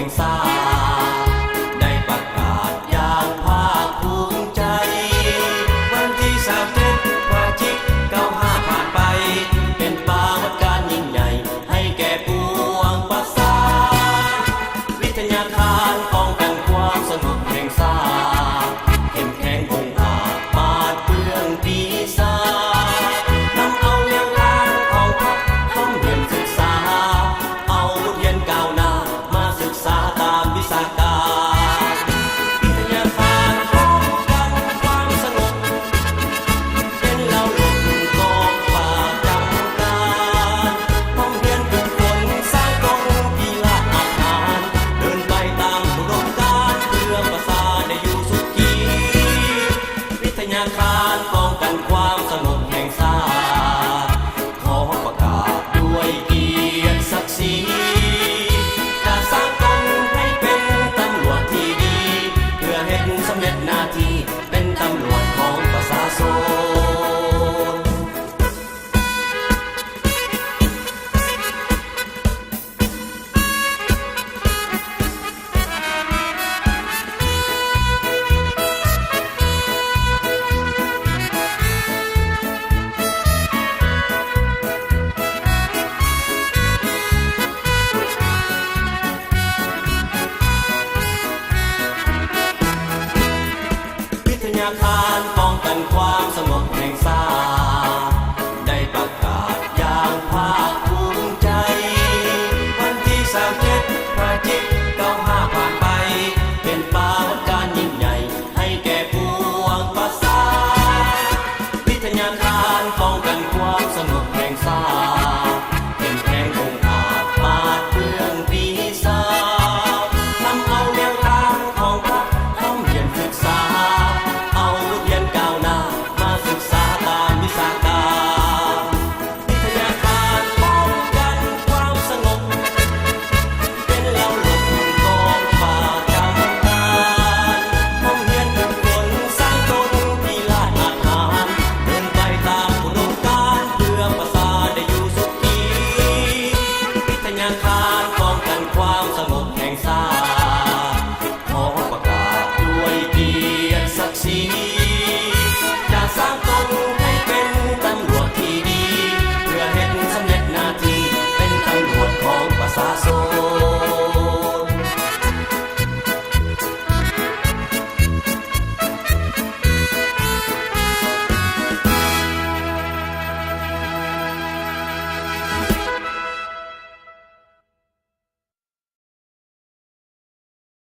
งชาติได้ประกาศอย่างภาคภูมิใจวันที่27 พฤศจิกายน 95ผ่านไปเป็นปรากฏการณ์ยิ่งใหญ่ให้แก่ปวงประชาวิทยาคารป้องกันความสงบแห่งชาติเข้มแข็งคงอาจปราดเปรื่องปีศาจนำเอาแนวทางของพรรคห้องเรียนศึกษาเอาบทเรียนก้าวหน้ามาศึกษาตามวิชาการวิทยาคารป้องกันความสงบเป็นเหล่าลูกกองป่าจำการห้องเรียนฝึกฝนสร้างกองกีฬาอาคารเดินไปตามอุดมการณ์เพื่อประชาได้อยู่สุขีวิทยาคารป้องกันความสงบแห่งชาติขอประกาศด้วยเกียรติศักดิ์ศรีจะสร้างตนให้เป็นตำรวจที่ดีเพื่อเห็นสำเร็จหน้าที่เป็นตำรวจของประชาชนวิทยาคารป้องกันความสงบแห่งชาติได้ประกาศอย่างภาคภูมิใจวันที่27 พฤศจิ